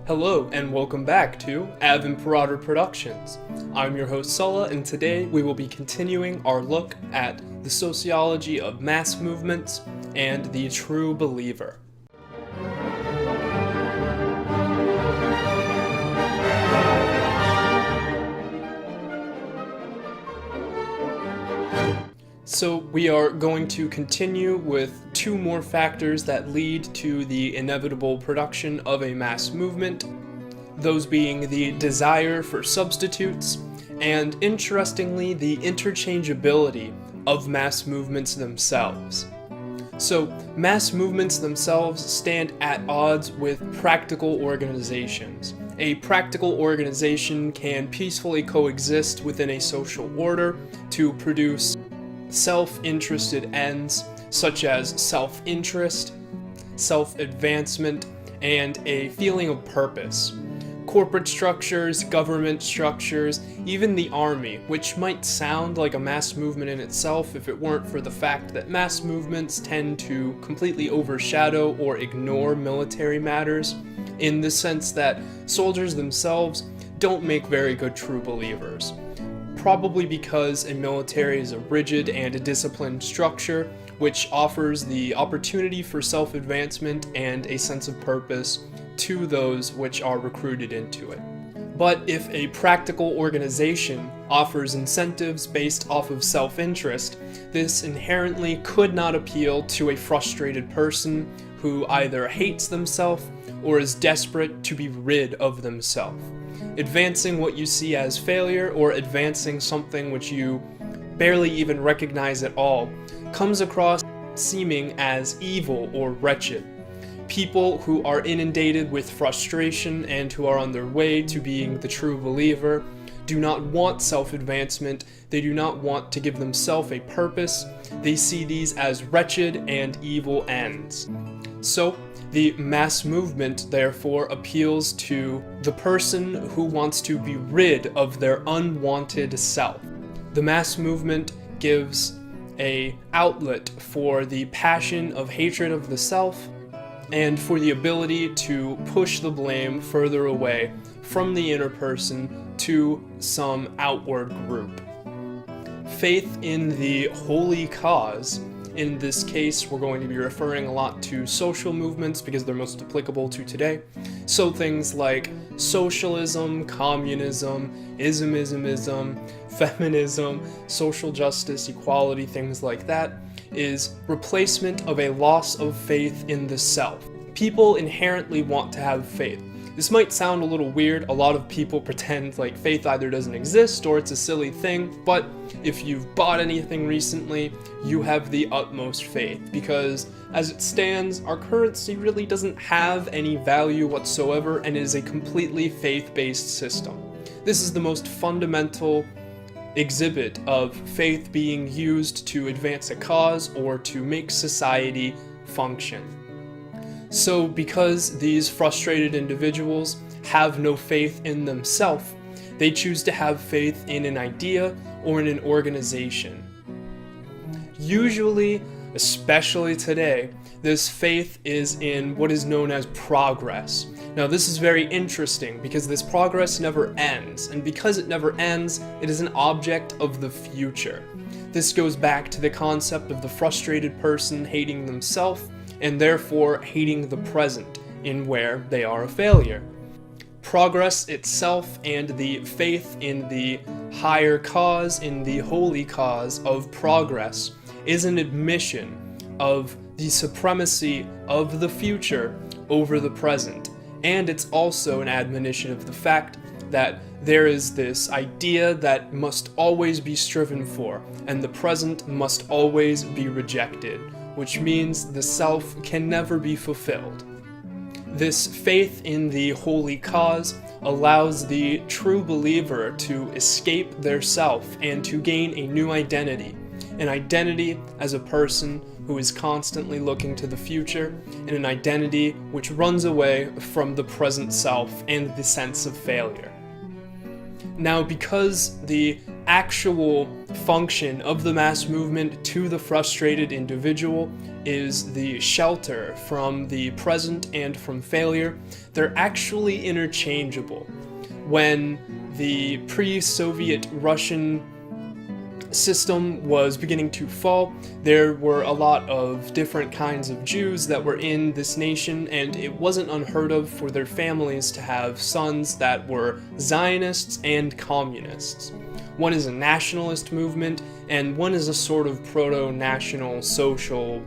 Hello and welcome back to Ave Imperator Productions. I'm your host Sulla, and today we will be continuing our look at the sociology of mass movements and the true believer. So we are going to continue with two more factors that lead to the inevitable production of a mass movement, those being the desire for substitutes, and interestingly, the interchangeability of mass movements themselves. So, mass movements themselves stand at odds with practical organizations. A practical organization can peacefully coexist within a social order to produce self-interested ends such as self-interest, self-advancement, and a feeling of purpose. Corporate structures, government structures, even the army, which might sound like a mass movement in itself if it weren't for the fact that mass movements tend to completely overshadow or ignore military matters, in the sense that soldiers themselves don't make very good true believers. Probably because a military is a rigid and a disciplined structure, which offers the opportunity for self-advancement and a sense of purpose to those which are recruited into it. But if a practical organization offers incentives based off of self-interest, this inherently could not appeal to a frustrated person who either hates themselves or is desperate to be rid of themselves. Advancing what you see as failure or advancing something which you barely even recognize at all comes across seeming as evil or wretched. People who are inundated with frustration and who are on their way to being the true believer do not want self-advancement, they do not want to give themselves a purpose, they see these as wretched and evil ends. So, the mass movement, therefore, appeals to the person who wants to be rid of their unwanted self. The mass movement gives an outlet for the passion of hatred of the self and for the ability to push the blame further away from the inner person to some outward group. Faith in the holy cause. In this case, we're going to be referring a lot to social movements because they're most applicable to today. So things like socialism, communism, ism, feminism, social justice, equality, things like that, is replacement of a loss of faith in the self. People inherently want to have faith. This might sound a little weird. A lot of people pretend like faith either doesn't exist or it's a silly thing, but if you've bought anything recently, you have the utmost faith, because as it stands, our currency really doesn't have any value whatsoever and is a completely faith-based system. This is the most fundamental exhibit of faith being used to advance a cause or to make society function. So because these frustrated individuals have no faith in themselves, they choose to have faith in an idea or in an organization. Usually, especially today, this faith is in what is known as progress. Now, this is very interesting because this progress never ends, and because it never ends, it is an object of the future. This goes back to the concept of the frustrated person hating themselves and therefore hating the present in where they are a failure. Progress itself and the faith in the higher cause, in the holy cause of progress, is an admission of the supremacy of the future over the present. And it's also an admonition of the fact that there is this idea that must always be striven for, and the present must always be rejected, which means the self can never be fulfilled. This faith in the holy cause allows the true believer to escape their self and to gain a new identity, an identity as a person who is constantly looking to the future, and an identity which runs away from the present self and the sense of failure. Now, because the actual function of the mass movement to the frustrated individual is the shelter from the present and from failure. They're actually interchangeable. When the pre-Soviet Russian system was beginning to fall, there were a lot of different kinds of Jews that were in this nation, and it wasn't unheard of for their families to have sons that were Zionists and communists. One is a nationalist movement, and one is a sort of proto-national social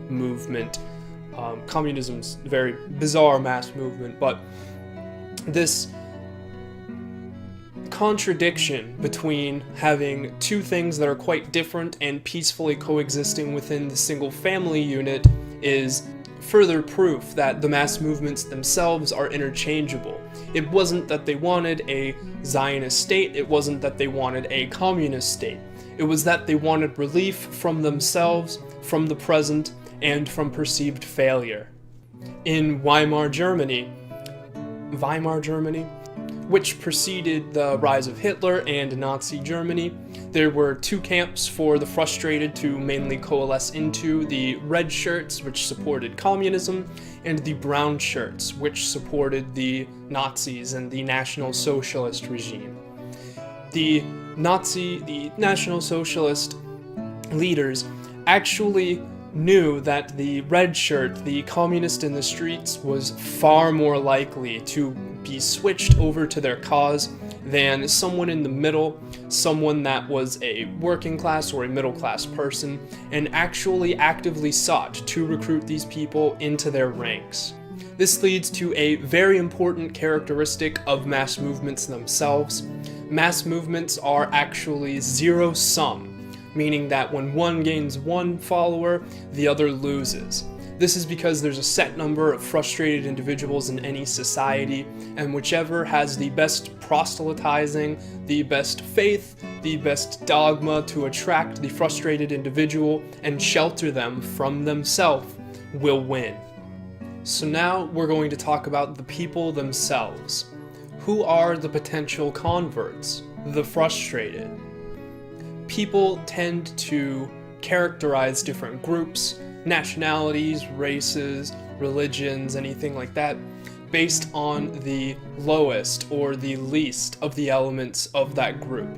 movement. Communism's a very bizarre mass movement, but this contradiction between having two things that are quite different and peacefully coexisting within the single family unit is further proof that the mass movements themselves are interchangeable. It wasn't that they wanted a Zionist state, it wasn't that they wanted a communist state. It was that they wanted relief from themselves, from the present, and from perceived failure. In Weimar Germany, which preceded the rise of Hitler and Nazi Germany, there were two camps for the frustrated to mainly coalesce into: the red shirts, which supported communism, and the brown shirts, which supported the Nazis and the National Socialist regime. The National Socialist leaders actually knew that the red shirt, the communist in the streets, was far more likely to be switched over to their cause than someone in the middle, someone that was a working class or a middle class person, and actually actively sought to recruit these people into their ranks. This leads to a very important characteristic of mass movements themselves. Mass movements are actually zero-sum, meaning that when one gains one follower, the other loses. This is because there's a set number of frustrated individuals in any society, and whichever has the best proselytizing, the best faith, the best dogma to attract the frustrated individual and shelter them from themselves will win. So now we're going to talk about the people themselves. Who are the potential converts, the frustrated? People tend to characterize different groups, nationalities, races, religions, anything like that, based on the lowest or the least of the elements of that group.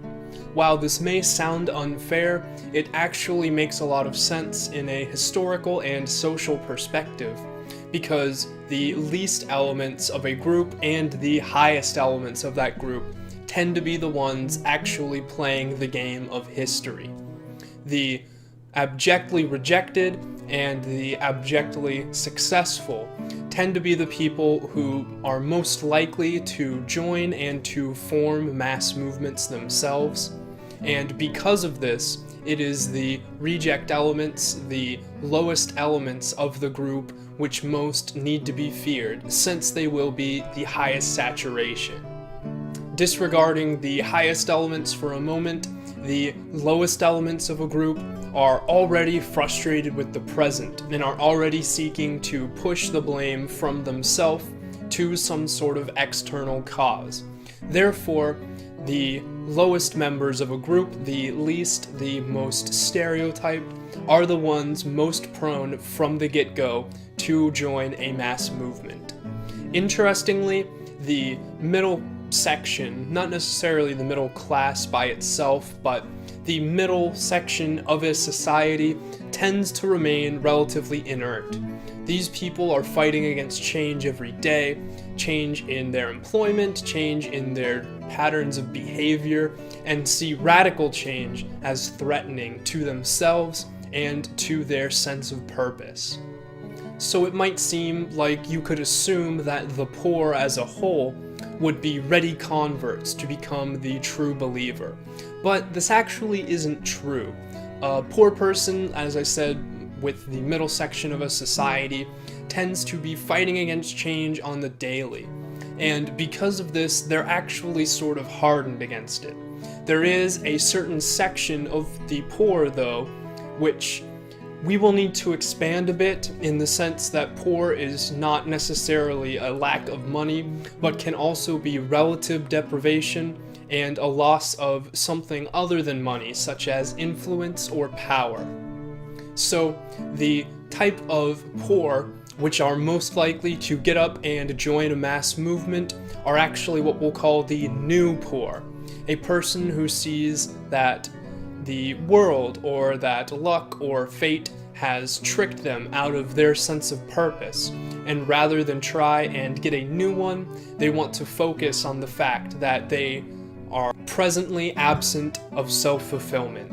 While this may sound unfair, it actually makes a lot of sense in a historical and social perspective, because the least elements of a group and the highest elements of that group tend to be the ones actually playing the game of history. The abjectly rejected and the abjectly successful tend to be the people who are most likely to join and to form mass movements themselves. And because of this, it is the reject elements, the lowest elements of the group, which most need to be feared, since they will be the highest saturation. Disregarding the highest elements for a moment, the lowest elements of a group are already frustrated with the present and are already seeking to push the blame from themselves to some sort of external cause. Therefore, the lowest members of a group, the least, the most stereotyped, are the ones most prone from the get-go to join a mass movement. Interestingly, the middle section, not necessarily the middle class by itself, but the middle section of a society tends to remain relatively inert. These people are fighting against change every day, change in their employment, change in their patterns of behavior, and see radical change as threatening to themselves and to their sense of purpose. So it might seem like you could assume that the poor as a whole would be ready converts to become the true believer. But this actually isn't true. A poor person, as I said, with the middle section of a society, tends to be fighting against change on the daily. And because of this, they're actually sort of hardened against it. There is a certain section of the poor, though, which we will need to expand a bit, in the sense that poor is not necessarily a lack of money, but can also be relative deprivation and a loss of something other than money, such as influence or power. So the type of poor which are most likely to get up and join a mass movement are actually what we'll call the new poor, a person who sees that the world or that luck or fate has tricked them out of their sense of purpose, and rather than try and get a new one, they want to focus on the fact that they are presently absent of self-fulfillment.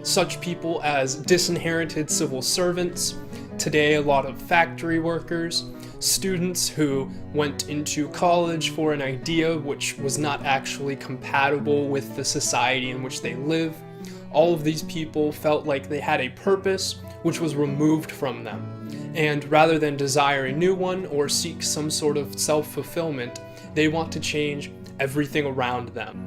Such people as disinherited civil servants, today a lot of factory workers, students who went into college for an idea which was not actually compatible with the society in which they live. All of these people felt like they had a purpose which was removed from them, and rather than desire a new one or seek some sort of self-fulfillment, they want to change everything around them.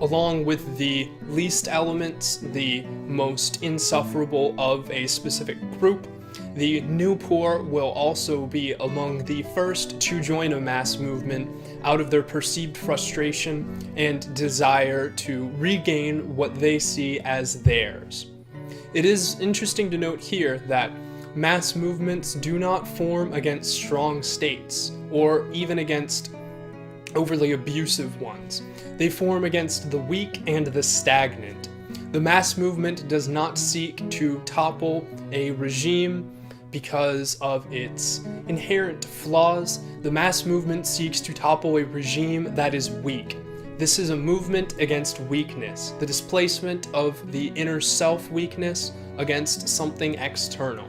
Along with the least elements, the most insufferable of a specific group, the new poor will also be among the first to join a mass movement out of their perceived frustration and desire to regain what they see as theirs. It is interesting to note here that mass movements do not form against strong states, or even against overly abusive ones. They form against the weak and the stagnant. The mass movement does not seek to topple a regime because of its inherent flaws. The mass movement seeks to topple a regime that is weak. This is a movement against weakness, the displacement of the inner self weakness against something external.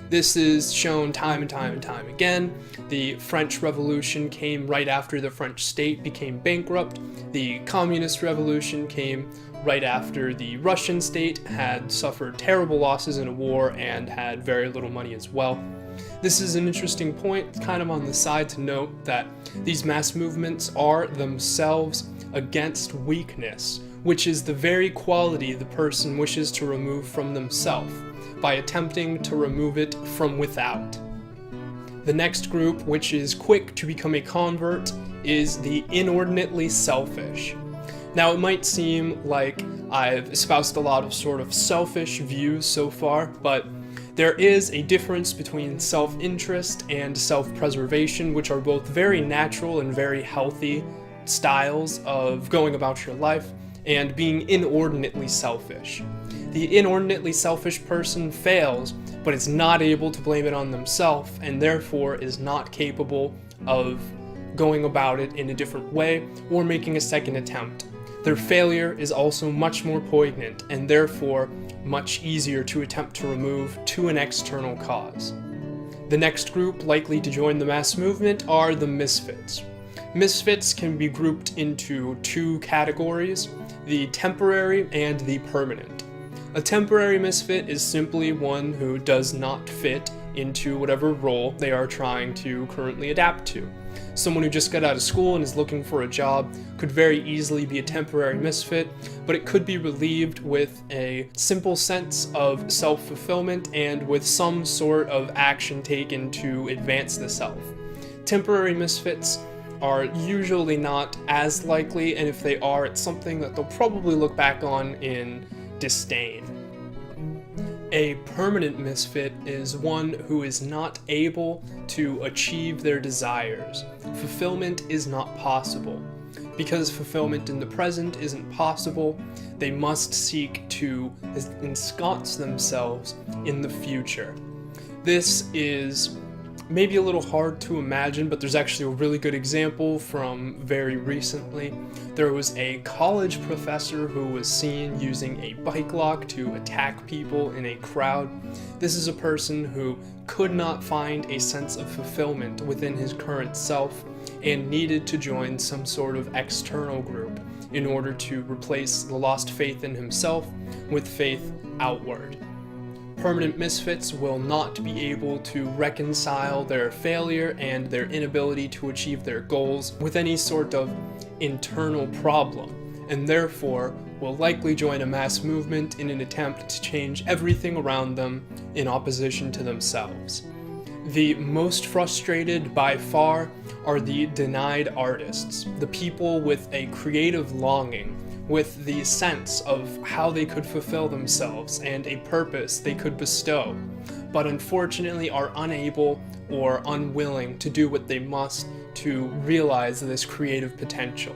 This is shown time and time and time again. The French Revolution came right after the French state became bankrupt. The Communist Revolution came right after the Russian state had suffered terrible losses in a war and had very little money as well. This is an interesting point, kind of on the side, to note that these mass movements are themselves against weakness, which is the very quality the person wishes to remove from themselves, by attempting to remove it from without. The next group, which is quick to become a convert, is the inordinately selfish. Now, it might seem like I've espoused a lot of sort of selfish views so far, but there is a difference between self-interest and self-preservation, which are both very natural and very healthy styles of going about your life, and being inordinately selfish. The inordinately selfish person fails, but is not able to blame it on themselves, and therefore is not capable of going about it in a different way or making a second attempt. Their failure is also much more poignant, and therefore much easier to attempt to remove to an external cause. The next group likely to join the mass movement are the misfits. Misfits can be grouped into two categories: the temporary and the permanent. A temporary misfit is simply one who does not fit into whatever role they are trying to currently adapt to. Someone who just got out of school and is looking for a job could very easily be a temporary misfit, but it could be relieved with a simple sense of self-fulfillment and with some sort of action taken to advance the self. Temporary misfits are usually not as likely, and if they are, it's something that they'll probably look back on in disdain. A permanent misfit is one who is not able to achieve their desires. Fulfillment is not possible. Because fulfillment in the present isn't possible, they must seek to ensconce themselves in the future. This is maybe a little hard to imagine, but there's actually a really good example from very recently. There was a college professor who was seen using a bike lock to attack people in a crowd. This is a person who could not find a sense of fulfillment within his current self and needed to join some sort of external group in order to replace the lost faith in himself with faith outward. Permanent misfits will not be able to reconcile their failure and their inability to achieve their goals with any sort of internal problem, and therefore will likely join a mass movement in an attempt to change everything around them in opposition to themselves. The most frustrated by far are the denied artists, the people with a creative longing, with the sense of how they could fulfill themselves and a purpose they could bestow, but unfortunately are unable or unwilling to do what they must to realize this creative potential.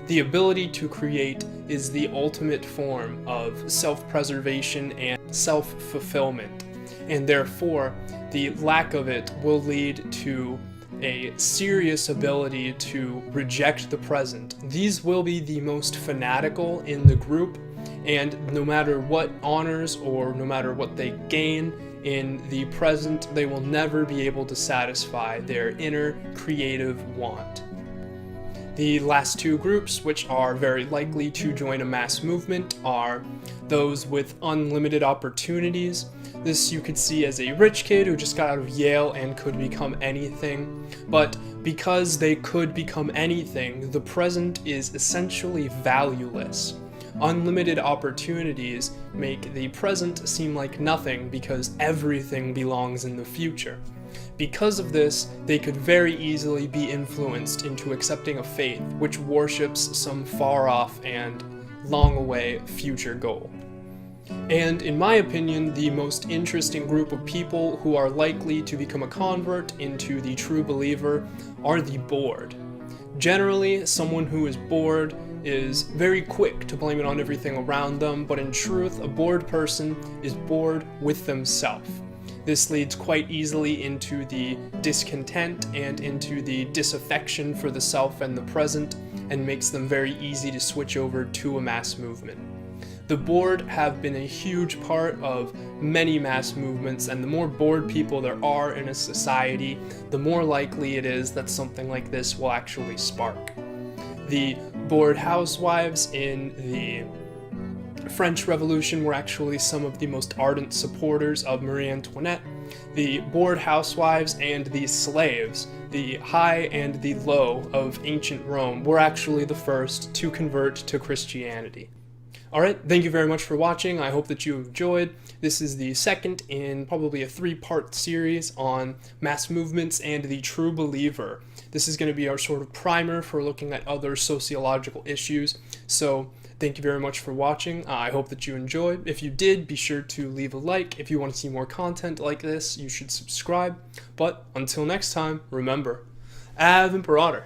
The ability to create is the ultimate form of self-preservation and self-fulfillment, and therefore the lack of it will lead to a serious ability to reject the present. These will be the most fanatical in the group, and no matter what honors or no matter what they gain in the present, they will never be able to satisfy their inner creative want. The last two groups, which are very likely to join a mass movement, are those with unlimited opportunities. This you could see as a rich kid who just got out of Yale and could become anything, but because they could become anything, the present is essentially valueless. Unlimited opportunities make the present seem like nothing because everything belongs in the future. Because of this, they could very easily be influenced into accepting a faith which worships some far-off and long-away future goal. And in my opinion, the most interesting group of people who are likely to become a convert into the true believer are the bored. Generally, someone who is bored is very quick to blame it on everything around them, but in truth, a bored person is bored with themselves. This leads quite easily into the discontent and into the disaffection for the self and the present, and makes them very easy to switch over to a mass movement. The bored have been a huge part of many mass movements, and the more bored people there are in a society, the more likely it is that something like this will actually spark. The bored housewives in the French Revolution were actually some of the most ardent supporters of Marie Antoinette. The bored housewives and the slaves, the high and the low of ancient Rome, were actually the first to convert to Christianity. Alright, thank you very much for watching. I hope that you enjoyed. This is the second in probably a 3-part series on mass movements and the true believer. This is going to be our sort of primer for looking at other sociological issues. So thank you very much for watching. I hope that you enjoyed. If you did, be sure to leave a like. If you want to see more content like this, you should subscribe. But until next time, remember, Ave Imperator.